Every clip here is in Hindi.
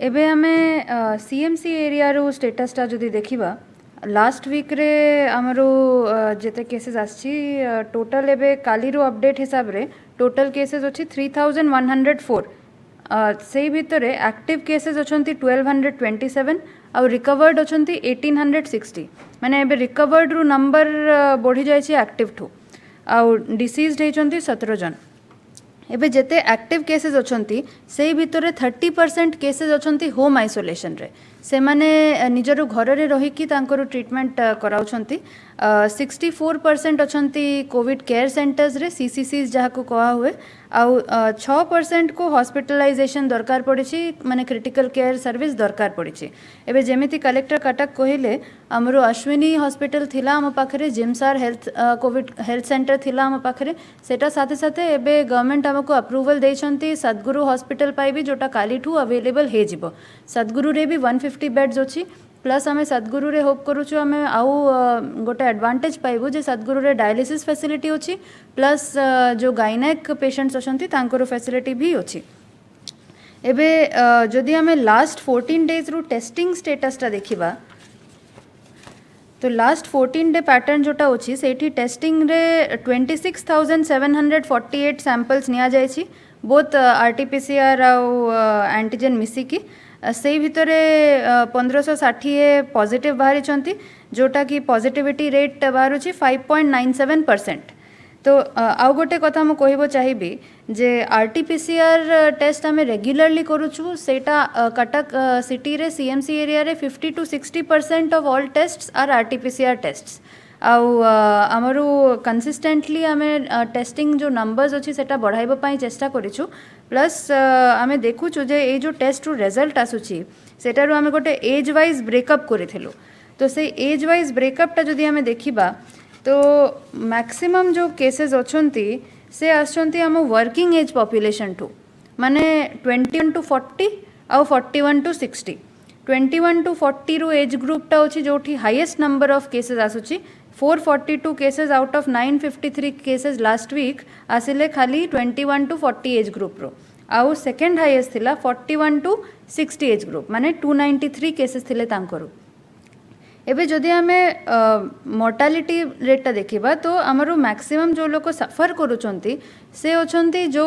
एबे आमे सीएमसी एरिया रो स्टेटसटा जदि देखिबा लास्ट वीक रे आमरो जेते केसेस आछि टोटल एबे काली रो अपडेट हिसाब रे टोटल केसेस अछि 3104 सेही भितरे एक्टिव केसेस अछंती 1227 आउ रिकवर्ड अछंती 1860 माने एबे रिकवर्ड रो नंबर बढ़ी जाय छी एक्टिव ठू आउ डिसीज्ड हेचंती 17 जन एबे जेते एक्टिव केसेस अछंती सेही भितरे 30% केसेस अछंती होम आइसोलेशन रे से माने निजरो घर रे रही कि तांकर ट्रीटमेंट कराउछंती 64% अछंती कोविड केयर सेंटर्स रे सीसीसीज जहा को कहा हुए आउ 6% को हॉस्पिटलाइजेशन दरकार पड़िछि माने क्रिटिकल केयर सर्विस दरकार पड़िछि एबे जेमिति कलेक्टर कटक कहिले हमरो अश्विनी हॉस्पिटल थिला हम पाखरे जिमसार हेल्थ कोविड हेल्थ सेंटर थिला हम पाखरे सेटा साथे साथे एबे गवर्नमेंट हमको अप्रूवल देछंती सद्गुरु हॉस्पिटल पाई भी जोटा कालीठू अवेलेबल हे जिवो सद्गुरु रे भी 150 बेड्स अछि प्लस आम सद्गुरु रे होप करूँ आम आउ गोटे एडवांटेज पाइबू जे सद्गुरु रे डायलिसिस फैसिलिटी अच्छी प्लस जो गाइनेक पेशेंट्स अच्छी तांकर फैसिलिटी भी अच्छी एबे जदि आम लास्ट 14 डेज रु टेस्टिंग स्टेटसटा देखिबा तो लास्ट 14 डे पैटर्न जोटा अच्छी से टेस्टिंग रे 26,748 सैंपल्स निया जायछि बोथ आरटीपीसीआर आउ एंटीजन मिसिकी से भितर 1560 पॉजिटिव बाहरी जोटा कि पॉजिटिविटी रेट बाहर 5.97%। तो आउ गोटे कथा मु कहबो चाहिबी जे आरटीपीसीआर टेस्ट आमे रेगुलरली करूछु सेटा कटक सिटी रे सीएमसी एरिया रे 50 to 60% of all tests are RTPCR tests आउ आमरो कंसिस्टेंटली आमे टेस्टिंग जो नंबर्स अछि सेटा बढ़ाइबो पई चेष्टा करिछु प्लस आमे देखुछु जे ए जो टेस्ट रो रिजल्ट आसुछि सेटारो आमे गोटे एज वाइज ब्रेकअप करिथिलु तो से एज वाइज ब्रेकअप टा जदि आमे देखिबा तो मैक्सिमम जो केसेस अछंती से आछंती हम वर्किंग एज पॉपुलेशन टू माने 21 to 40 आउ 41 to 60 21 to 40 रो एज ग्रुप टा अछि जोठी हाईएस्ट नंबर ऑफ केसेस आसुछि 442 cases out of 953 cases last week आसिले खाली 21 to 40 एज ग्रुप रो आउ सेकंड हाईएस्ट थिला 41 to 60 एज ग्रुप माने 293 केसेस थिले तांकरो एबे जदि आमे मोर्टालिटी रेटा देखिबा तो आमरो मैक्सिमम जो लोग सफर करूछंती से अछंती जो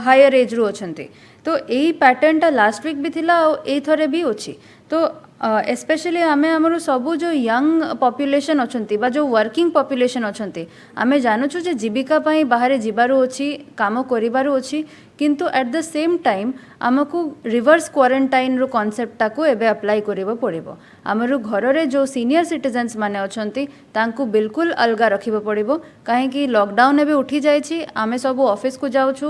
हायर एज रो अछंती तो एई पैटर्न टा लास्ट वीक भी थिला ए थरे भी अछि तो स्पेशली आमे हमरो सबु जो यंग पॉपुलेशन अछंती बा जो वर्किंग पॉपुलेशन अछंती आमे जानुछु जे जीविका पई बाहर जिबारो अछि काम करिबारो अछि किंतु एट द सेम टाइम आमको रिवर्स क्वारंटाइन रो कांसेप्ट टाको एबे अप्लाई करिबो पड़िबो हमरो घर रे जो सीनियर सिटीजन्स माने अछंती तांको बिल्कुल अलगा रखिबो पड़िबो काहे कि लॉकडाउन एबे उठी जाय छी आमे सब ऑफिस को जाउछु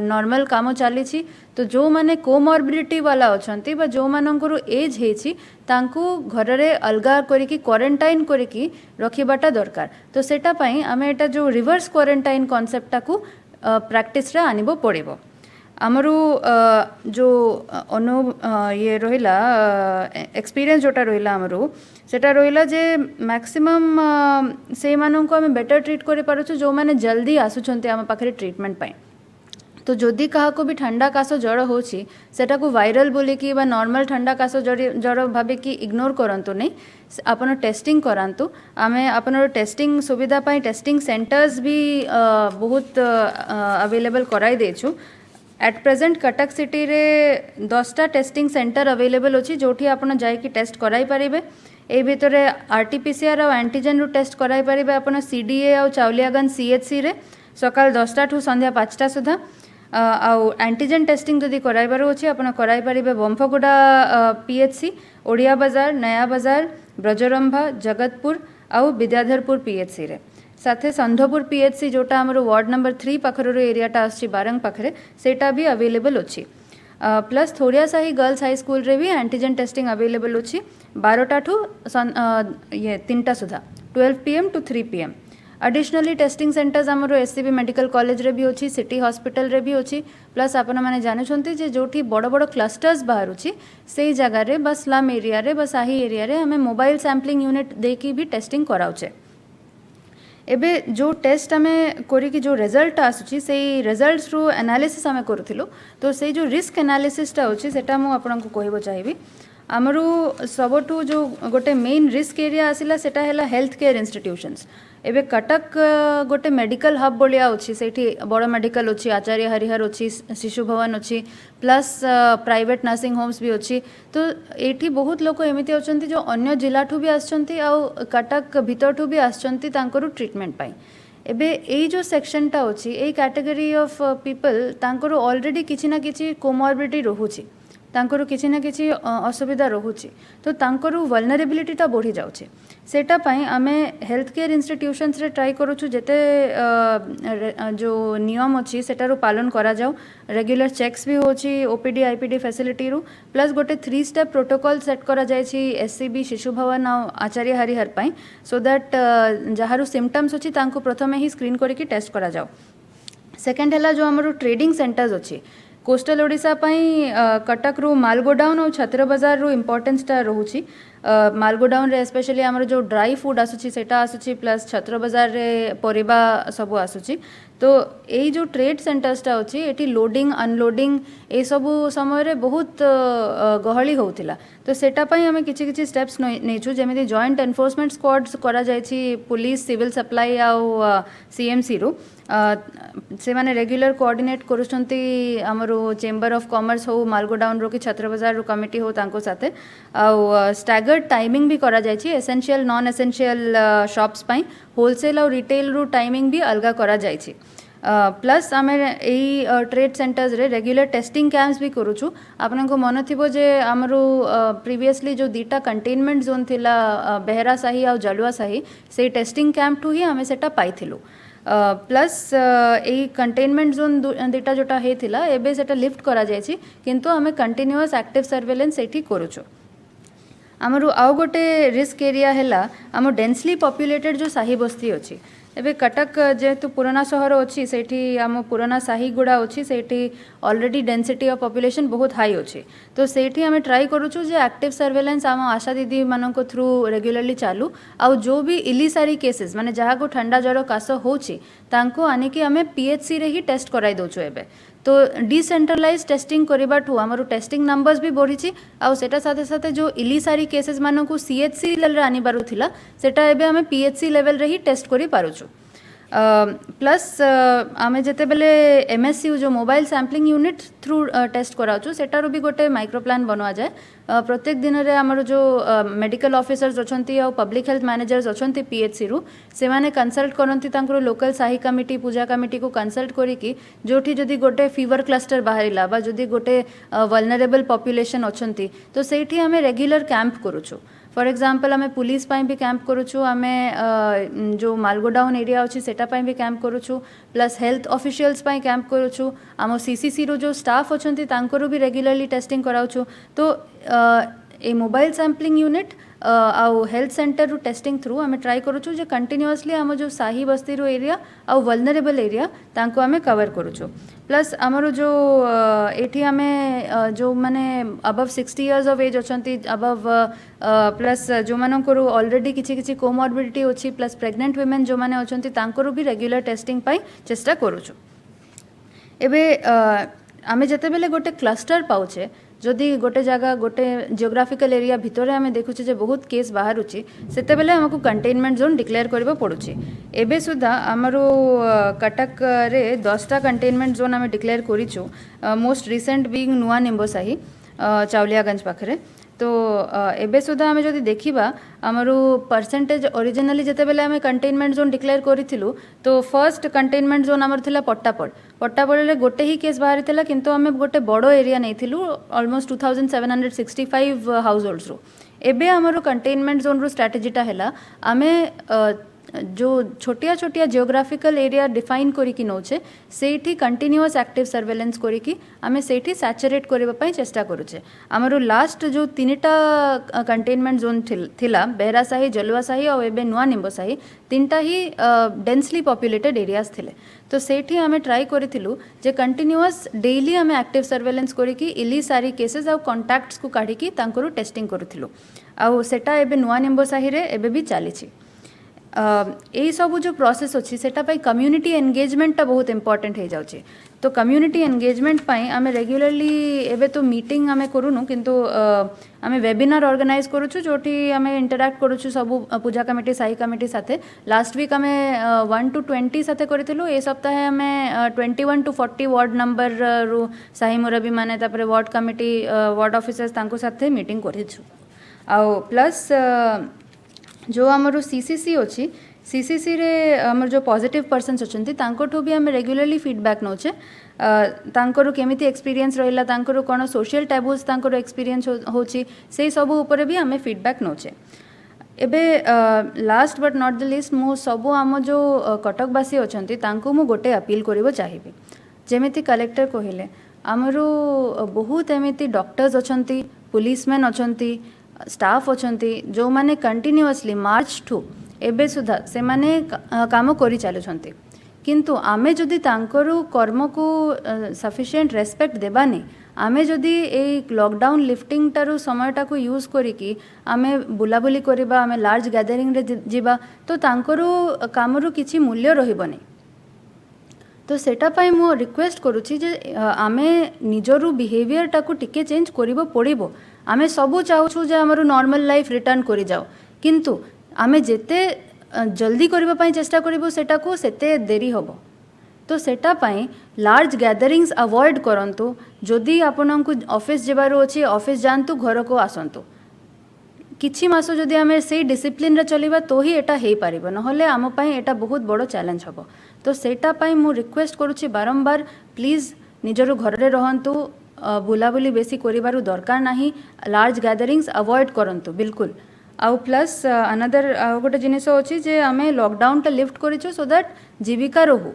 नॉर्मल काम चाली छी तो जो माने कोमॉर्बिडिटी वाला अछंती बा जो मानकर एज हे छी तांको घर रे अलगा करिकी क्वारंटाइन करिकी रखिबाटा दरकार तो सेटा पई आमे एटा जो रिवर्स क्वारंटाइन कांसेप्ट टाको प्रैक्टिस रे आनिबो पड़िबो आमरो जो अनु ये रहिला एक्सपीरियंस जोटा रहिला आमरो सेटा रहिला जे मैक्सिमम से मानन को हमें बेटर ट्रीट करे पारुछु जो माने जल्दी आसुछंती हम पाखरे ट्रीटमेंट पाई तो जदि कहा को भी ठंडा काश जड़ होछि सेटा को वायरल बोली कि बा नॉर्मल ठंडा काश जड़ भाबे कि इग्नोर करंतु नहीं आपण टेस्टिंग करांतु आमे आपण टेस्टिंग सुविधा पाई टेस्टिंग सेंटर्स भी बहुत अवेलेबल कराई देछु एट प्रेजेंट कटक सिटी रे 10टा टेस्टिंग सेंटर अवेलेबल अछि जोठी आपण जाय कि टेस्ट कराई परिबे ए भितरे आरटीपीसीआर और एंटीजन रो टेस्ट कराई परिबे आपण सीडीए और चावलियागंज सीएचसी रे सकाल 10टा ठू संध्या 5टा सुधा आउ एंटीजन टेस्टिंग जदि कराइबार अछि आपण कराई परिबे बम्फगुड़ा पीएचसी ओडिया बाजार नया बाजार ब्रजरंभा जगतपुर आउ विद्याधरपुर पीएचसी रे साथे संधपुर पीएचसी जोटा हमरो वार्ड नंबर 3 पाखर एरियाटा आछि बारंग पाखरे सेटा भी अवेलेबल अछि प्लस थोड़िया साही गर्ल्स हाई स्कूल रे भी एंटीजन टेस्टिंग अवेलेबल अछि 12टा ठू ये 3टा सुधा 12 PM to 3 PM additionally testing centres हमरो एससीबी मेडिकल कॉलेज रे भी अछि सिटी हॉस्पिटल रे भी अछि प्लस आपण माने जाने छंती जे जोठी बड़ बड़ क्लस्टर्स बाहर अछि सेही जगह रे बस स्लम एरिया रे बस साही एरिया रे हमें मोबाइल सैंपलिंग यूनिट देकी भी टेस्टिंग कराउचे एबे जो टेस्ट आमे करिकी जो रिजल्ट आसुची से रिजल्ट्स रु एनालिसिस आमे करूथिलु तो से जो रिस्क एनालिसिस टा होची सेटा मु आपनको कहबो चाहिबी आमरु सबठु जो गोटे मेन रिस्क एरिया आसिला सेटा हैला हेल्थ केयर इंस्टीट्यूशंस एबे कटक गोटे मेडिकल हब बोलिया अछि सेठी बड़ मेडिकल अछि आचार्य हरिहर अछि शिशु भवन अछि प्लस प्राइवेट नर्सिंग होम्स भी अछि तो एठी बहुत लोक एमिति अछंती जो अन्य जिला ठु भी आछंती आ कटक भीतर ठु भी आछंती तांकरो ट्रीटमेंट पाई एबे एई जो सेक्शन टा अछि एई कैटेगरी ऑफ पीपल तांकरो ऑलरेडी किछि ना किछि कोमॉर्बिडिटी रहुछि तांकरो किछि ना किछि असुविधा रहुछि तो तांकरो वल्नरेबिलिटीटा बढ़ी जाउछि सेटा पई आमे हेल्थ केयर इंस्टीट्यूशंस रे ट्राई करूछु जेते जो नियम अछि सेटारो पालन करा जाउ रेगुलर चेक्स भी होछि ओपीडी आईपीडी फैसिलिटी रु प्लस गोटे 3 स्टेप प्रोटोकॉल सेट करा जाय छि एससीबी शिशु भवन आ आचार्य हरिहर पई सो दैट जहारो सिम्पटम्स अछि तांको प्रथमे ही स्क्रीन करके टेस्ट करा जाउ सेकंड हला जो हमरो ट्रेडिंग सेंटर्स अछि कोस्टल ओडिशा पई कटक रु मालगोडाउन और छत्र बाजार रु इम्पोर्टेंस टा रहुछि मालगोडाउन रे स्पेशली हमर जो ड्राई फूड आसुछि सेटा आसुछि प्लस छत्र बाजार रे परिबा सब आसुछि तो एई जो ट्रेड सेंटर्स टा अछि एटी लोडिंग अनलोडिंग ए सब समय रे बहुत गहली होउथिला तो सेटा पई हमें किछि किछि स्टेप्स नेछु जेमिति जॉइंट एनफोर्समेंट स्क्वाड्स करा जायछि पुलिस सिविल सप्लाई आ सीएमसी रु से माने रेगुलर कोऑर्डिनेट करूछंती हमरो चेंबर ऑफ कॉमर्स हो मालगोडाउन रो कि छत्र बाजार रो कमिटी हो तांको साथे आ स्टैगर्ड टाइमिंग भी करा जायछि एसेंशियल नॉन एसेंशियल शॉप्स पई होलसेल और रिटेल रो टाइमिंग भी अलगा करा जायछि प्लस आमे एई ट्रेड सेंटर्स रे रेगुलर टेस्टिंग कैंप्स भी करूछु आपनको मन थिबो जे हमरो प्रीवियसली जो दीटा कंटेनमेंट जोन थिला बेहरा साही आ जलुआ साही से टेस्टिंग कैंप टू ही हमें सेटा पाइथिलु प्लस एई कंटेनमेंट जोन दीटा जोटा हेथिला एबे सेटा लिफ्ट करा जायछि किंतु हमें कंटीन्यूअस एक्टिव सर्वेलेंस एठी करूछु आमरु आउ गोटे रिस्क एरिया हैला आम डेंसली पॉपुलेटेड जो साही बस्ती अछि एबे कटक जेहेतु पुराना सहर अछि सेठी आम पुराना साही गुड़ा अछि सेठी ऑलरेडी डेंसिटी ऑफ पॉपुलेशन बहुत हाई अछि तो सेठी हमें ट्राई करूछु जे एक्टिव सर्वेलेंस आम आशा दीदी मानको थ्रू रेगुलरली चालू आउ जो भी इलिसारी केसेस माने जहा को ठंडा ज्वर कास होछि तांको आने कि हमें पीएचसी रे ही टेस्ट कराई दोछु एबे तो डिसेंट्रलाइज टेस्टिंग करबा ठू हमरो टेस्टिंग नंबर्स भी बढ़ी आउ सेटा साथे साथे जो इलिसारी केसेस मानकु सीएचसी लेवल रे आनी बारु थिला सेटा एबे हमें पीएचसी लेवल रे ही टेस्ट करी पारुछु प्लस आमे जेते बेले एमएसयू जो mobile sampling unit through test कराउछु सेटारो भी गोटे माइक्रो प्लान बनवा जाए प्रत्येक दिन रे हमर जो मेडिकल ऑफिसर्स अछंती आ पब्लिक हेल्थ मैनेजर्स अछंती पीएचसी रु से माने कंसल्ट करंती तांकर लोकल साही कमिटी पूजा कमिटी को कंसल्ट करिकी जोठी जदी गोटे फीवर क्लस्टर बाहरिला बा जदी गोटे वल्नरेबल पॉपुलेशन अछंती तो सेठी हमें रेगुलर कैंप करूछु फॉर एग्जांपल आमे पुलिस पाई भी कैंप करूछु आमे जो मालगोडाउन एरिया अछि सेटा पाई भी कैंप करूछु प्लस हेल्थ ऑफिशियल्स पाई कैंप करूछु आम सीसीसी रो जो स्टाफ अछंती तांकरो भी रेगुलरली टेस्टिंग कराउछु तो ए मोबाइल सैम्पलिंग यूनिट आउ हेल्थ सेंटर रू टेस्टिंग थ्रू आमे ट्राई करूछु जे कंटिन्यूअसली आम जो साही बस्ती रो एरिया आउ वल्नरेबल एरिया तांको आमे कवर करूछु प्लस आमरो जो एठी आमे जो माने अबव 60 इयर्स ऑफ एज अछंती अबव प्लस जो मानकरो ऑलरेडी किछि किछि कोमॉर्बिडिटी अछि प्लस प्रेग्नेंट वुमेन जो माने अछंती तांकरो भी रेगुलर टेस्टिंग पाई चेष्टा करूछु एबे आमे जते बेले गोटे क्लस्टर पाउछे जदि गोटे जगह गोटे जियोग्राफिकल एरिया भितर आमे देखुचे जे बहुत केस बाहरुची सेते बेले हमकु कंटेनमेंट जोन डिक्लेयर करबा पडुची एबे सुधा हमरो कटक रे 10टा कंटेनमेंट जोन आमे डिक्लेयर करिछु मोस्ट रिसेंट बीइंग नुआ निंबोसाही चावलियागंज पाखरे तो एबे सुधा आमे जदि देखिबा हमरो परसेंटेज ओरिजिनली जते बेले आमे कंटेनमेंट जोन डिक्लेयर करिथिलु तो फर्स्ट कंटेनमेंट जोन हमर थिला पट्टापड़ रे गोटे ही केस बाहरी थिला किंतु आमे गोटे बड़ो एरिया नेथिलु ऑलमोस्ट 2765 हाउस होल्ड्स रो एबे हमरो कंटेनमेंट जोन रो स्ट्रेटजीटा हैला आमे जो छोटिया छोटिया जियोग्राफिकल एरिया डिफाइन करिकी नौछे सेठी कंटिन्यूअस एक्टिव सर्वेलेंस करिकी आमे सेठी सैचुरेट करबा पई चेष्टा करूछे हमरो लास्ट जो तीनटा कंटेनमेंट जोन थिला बेहरा साही जलुआ साही और एबे नुआ निंबो साही तीनटा ही डेंसली पॉपुलेटेड एरियाज थिले तो सेठी आमे ट्राई करिथिलु जे कंटिन्यूअस डेली आमे एक्टिव सर्वेलेंस करिकी इली सारी केसेस और कांटेक्ट्स को काढिकी तांकरो टेस्टिंग करूथिलु आ सेटा एबे नुआ निंबो साही रे एबे भी चालीछि यही सब जो प्रोसेस अच्छी सेटा कम्युनिटी एंगेजमेंटा बहुत इंपोर्टेंट हो जाउछि तो कम्युनिटी एंगेजमेंट पाई आमे रेगुलरली एबे तो मीटिंग आमे करूनु किंतु आमे वेबिनार ऑर्गेनाइज करूछु जोठी आमे इंटरैक्ट करूछु सब पूजा कमिटी साई कमिटी साथे लास्ट वीक आमे 1 to 20 साथे करथिलु ए सप्ताह आमे 21 to 40 वार्ड नंबर रु साई मुरबी माने तापरे वार्ड कमिटी वार्ड ऑफिसर्स तांको साथे मीटिंग करिछु आ प्लस जो आमर सीसीसी अच्छी सीसीसी रे आमर जो पॉजिटिव पर्सन्स अच्छे तांकोठू भी आम रेगुलरली फीडबैक नौचे तांकर केमिति एक्सपीरियंस रहिला तांकर कौन सोशल टैबूज तांकर एक्सपीरियंस होची से सब ऊपर भी आम फीडबैक नौचे एबे last but not the list मु सबु आम जो कटकवासी अच्छे तांको मु गोटे अपील करिवो चाहिबी जेमिति कलेक्टर कहिले आमर बहुत एमिति डॉक्टर्स अच्छे पुलिसमैन अच्छे स्टाफ अच्छे जो माने कंटिन्यूअसली मार्च ठू एबे सुधा से माने काम करी चलुछंती किंतु आमे जदि तांकरु कर्म को सफिशिएंट रेस्पेक्ट देबानी आमे जदि ए लॉकडाउन लिफ्टिंग टारु समयटा को यूज करिकी आमे बुलाबुली करिबा आमे लार्ज गैदरिंग रे जिबा तो तांकरु कामरु किछि मूल्य रहिबनी तो सेटा पाई मो रिक्वेस्ट करूची जे आमे निजरु बिहेवियर टाकू टिके चेंज करिबो पड़िबो आमे सबु चाहूछु जे हमर नॉर्मल लाइफ रिटर्न करि जाओ किंतु आमे जेते जल्दी करिबा पाई चेष्टा करिबो सेटा को सेते देरी होबो तो सेटा पाई लार्ज गैदरिंग्स अवॉइड करंतु जदि आपनकु ऑफिस जेबारो अछि ऑफिस जानतु घर को आसंतु किछि मास जदि आमे से डिसिप्लिन रे चलिबा तो ही एटा हेई पारिबो नहले आम पाई एटा बहुत बड़ो चैलेंज हबो तो सेटा पाई मु रिक्वेस्ट करूछि बारंबार प्लीज निजरो घर रे रहंतु बुलाबुली बेसी करिबारु दरकार नाही लार्ज गैदरिंग्स अवॉइड करंतु बिल्कुल आउ प्लस अनदर गोटे जिनिस अछि जे आमे लॉकडाउन टा लिफ्ट करिछु सो दैट जीविका रहू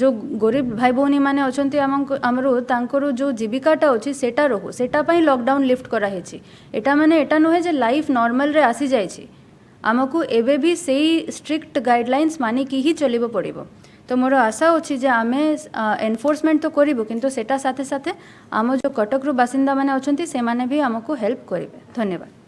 जो गरीब भाई भौनी माने अछंती हमरो तांकर जो जीविकाटा अछि सेटा रहू सेटा पई लॉकडाउन लिफ्ट करा हेछि एटा माने एटा नहे जे लाइफ नॉर्मल रे आसी जाय छी हमकु एबे भी सेही स्ट्रिक्ट गाइडलाइंस माने की ही चलिबो पड़िबो तो मोर आशा अछि जे आमे एनफोर्समेंट तो करिबो किंतु सेटा साथे साथे आम जो कटक रु बासिंदा माने अछंती से माने भी हमकु हेल्प करिवे धन्यवाद।